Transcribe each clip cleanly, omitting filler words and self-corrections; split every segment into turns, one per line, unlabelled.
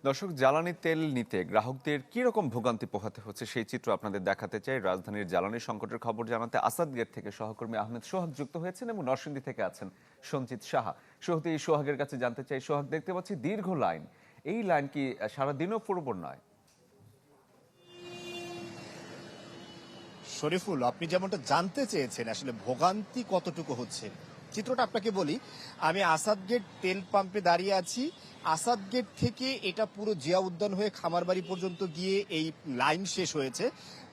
দর্শক, জ্বালানি তেল নিতে গ্রাহকদের কি রকম ভোগান্তি পোহাতে হচ্ছে সেই চিত্র আপনাদের দেখাতে চাই। রাজধানীর জ্বালানি সংকটের খবর জানাতে আসাদ গেট থেকে সহকর্মী আহমেদ সোহাগ যুক্ত হয়েছেন এবং নরসিংদী থেকে আছেন সঞ্জিত সাহা। শুরুতে এই সোহাগের কাছে জানতে চাই, সোহাগ, দেখতে পাচ্ছি দীর্ঘ লাইন, এই লাইন কি সারাদিনও পুরোপুর নয়?
শরীফুল, আপনি যেমনটা জানতে চেয়েছেন আসলে ভোগান্তি কতটুকু হচ্ছে, চিত্রটা আপনাকে বলি। আমি আসাদ গেট তেল পাম্পে দাঁড়িয়ে আছি। আসাদ গেট থেকে এটা পুরো জিয়া উদ্যান হয়ে খামারবাড়ি পর্যন্ত গিয়ে এই লাইন শেষ হয়েছে।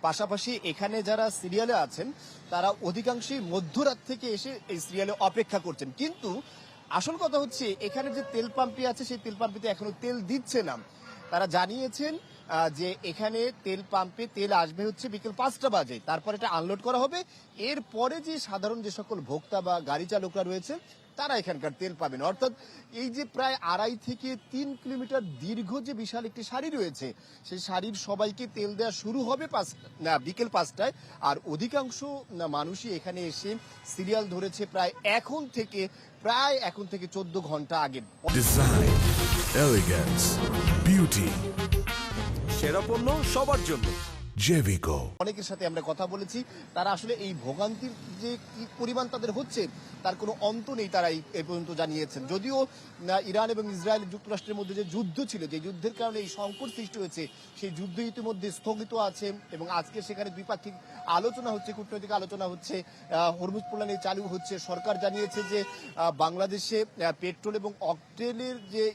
পাশাপাশি এখানে যারা সিরিয়ালে আছেন তারা অধিকাংশই মধ্যরাত থেকে এসে এই সিরিয়ালে অপেক্ষা করছেন। কিন্তু আসল কথা হচ্ছে এখানে যে তেল পাম্পটি আছে সেই তেল পাম্পটিতে এখনো তেল দিচ্ছে না। তারা জানিয়েছেন যে এখানে তেল পাম্পে তেল আসবে হচ্ছে বিকেল 5টা বাজে, তারপর এটা আনলোড করা হবে। এরপরে যে সাধারণ যে সকল ভোক্তা বা গাড়ি চালকরা রয়েছে তারা এখানকার তেল পাবেন। অর্থাৎ এই যে প্রায় 2.5 থেকে 3 কিলোমিটার দীর্ঘ যে বিশাল একটি সারি রয়েছে, সেই সারির সবাইকে তেল দেওয়া শুরু হবে বিকেল 5টায়। আর অধিকাংশ মানুষই এখানে এসে সিরিয়াল ধরেছে প্রায় এখন থেকে 14 ঘন্টা আগে।
ডিজাইন, এলিগেন্স, বিউটি,
সেরা পণ্য সবার জন্য
জেভিকো।
অনেকের সাথে আমরা কথা বলেছি, তারা আসলে এই ভোগান্তির যে কি পরিমাণ তাদের হচ্ছে তার কোনো অন্ত নেই, তারা এই পর্যন্ত জানিয়েছেন। যদিও ইরান এবং ইসরায়েল যুক্তরাষ্ট্রের মধ্যে যে যুদ্ধ ছিল, যে যুদ্ধের কারণে এই সংকট সৃষ্টি হয়েছে, সেই যুদ্ধ ইতিমধ্যে স্থগিত আছে এবং আজকে সেখানে দ্বিপাক্ষিক আলোচনা হচ্ছে, কূটনৈতিক আলোচনা হচ্ছে। হরমুজ প্রণালী চালু হচ্ছে। সরকার জানিয়েছে যে বাংলাদেশে পেট্রোল এবং অকটেনের যে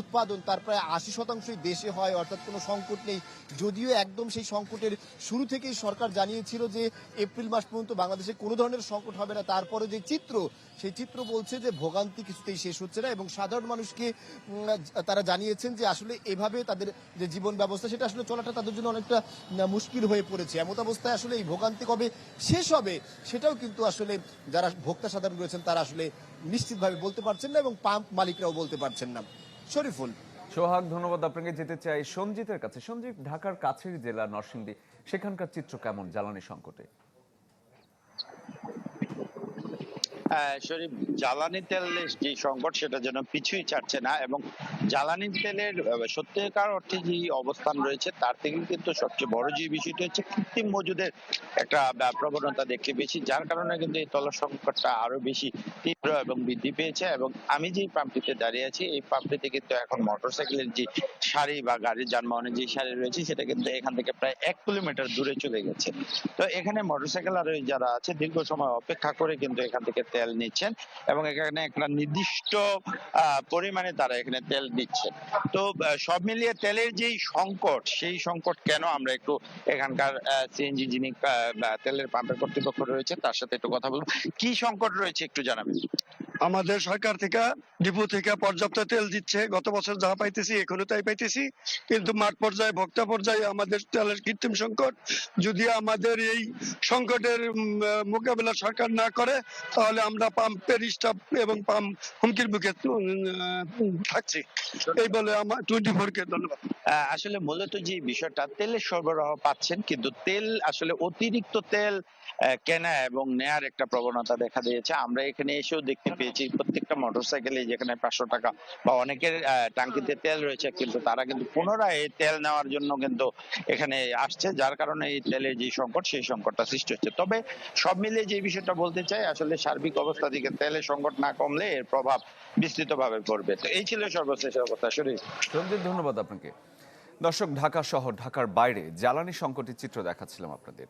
উৎপাদন তার প্রায় 80%ই দেশে হয়, অর্থাৎ কোনো সংকট নেই। যদিও একদম সেই সংকটের শুরু থেকেই সরকার জানিয়েছিল যে এপ্রিল মাস পর্যন্ত বাংলাদেশে কোনো ধরনের সংকট হবে না, তারপরে যে সেই চিত্র বলছে যে ভোগান্তি কিছুতেই শেষ হচ্ছে না। এবং সাধারণ মানুষকে তারা জানিয়েছেন যে আসলে এভাবে তাদের যে জীবন ব্যবস্থা সেটা আসলে চলাটা তাদের জন্য অনেকটা মুশকিল হয়ে পড়েছে। এমত অবস্থায় আসলে এই ভোগান্তি কবে শেষ হবে সেটাও কিন্তু আসলে যারা ভোক্তা সাধারণ রয়েছেন তারা আসলে নিশ্চিতভাবে বলতে পারছেন না এবং পাম্প মালিকরাও বলতে পারছেন না। শরীফুল।
সোহাগ, ধন্যবাদ আপনাকে। যেতে চাই সঞ্জিতের কাছে। সঞ্জিত, ঢাকার কাছের জেলা নরসিংদী, সেখানকার চিত্র কেমন জ্বালানি সংকটে?
শরীফ, জ্বালানি তেলের যে সংকট সেটা যেন পিছুই ছাড়ছে না, এবং জ্বালানি তেলের সত্যিকার অর্থে যে অবস্থান রয়েছে তার থেকে কিন্তু সবচেয়ে বড় যে বিষয়টি হচ্ছে কৃত্রিম মজুদের একটা প্রবণতা দেখতে পেয়েছি, যার কারণে কিন্তু এই তৈল সংকটটা আরো বেশি তীব্র এবং বৃদ্ধি পেয়েছে। এবং আমি যে পাম্পটিতে দাঁড়িয়ে আছি এই পাম্পটিতে কিন্তু এখন মোটরসাইকেলের যে সারি বা গাড়ির যানবাহনের যে সারি রয়েছে সেটা কিন্তু এখান থেকে প্রায় 1 কিলোমিটার দূরে চলে গেছে। তো এখানে মোটরসাইকেল আরোহী যারা আছে দীর্ঘ সময় অপেক্ষা করে কিন্তু এখান থেকে তেল নিচ্ছেন এবং এখানে একটা নির্দিষ্ট পরিমাণে তারা এখানে তেল নিচ্ছেন। তো সব মিলিয়ে তেলের যেই সংকট, সেই সংকট কেন, আমরা একটু এখানকার সিএনজি যিনি তেলের পাম্পের কর্তৃপক্ষ রয়েছে তার সাথে একটু কথা বলবো। কি সংকট রয়েছে একটু জানাবেন?
আমাদের সরকার থেকে ডিপো থেকে পর্যাপ্ত তেল দিচ্ছে, গত বছর যা পাইতেছি এখনো তাই পাইতেছি, কিন্তু মাঠ পর্যায়ে ভোক্তা পর্যায়ে আমাদের তেলের কৃত্রিম সংকট। যদি আমাদের এই সংকটের মোকাবেলা সরকার না করে তাহলে আমরা পাম্পের স্টাফ এবং পাম্প হুমকির মুখে থাকছি। এই বলে আমার 24 কে ধন্যবাদ।
আসলে মূলত যে বিষয়টা, তেলের সরবরাহ পাচ্ছেন কিন্তু তেল আসলে অতিরিক্ত তেল কেনা এবং নেয়ার একটা প্রবণতা দেখা দিয়েছে। আমরা এখানে এসেও দেখতে পেয়েছি প্রত্যেকটা মোটরসাইকেলে যেখানে 500 টাকা বা অনেকের টাঙ্কিতে তেল রয়েছে, কিন্তু তারা কিন্তু পুনরায় এই তেল নেওয়ার জন্য কিন্তু এখানে আসছে, যার কারণে এই তেলের যে সংকট সেই সংকটটা সৃষ্টি হচ্ছে। তবে সব মিলিয়ে যে বিষয়টা বলতে চাই, আসলে সার্বিক অবস্থা থেকে তেলের সংকট না কমলে এর প্রভাব বিস্তৃতভাবে পড়বে। তো এই ছিল সর্বশেষ অবস্থা। শরীর,
সঞ্জিত, ধন্যবাদ আপনাকে। দর্শক, ঢাকা শহর, ঢাকার বাইরে জ্বালানি সংকটের চিত্র দেখাচ্ছিলাম আপনাদের।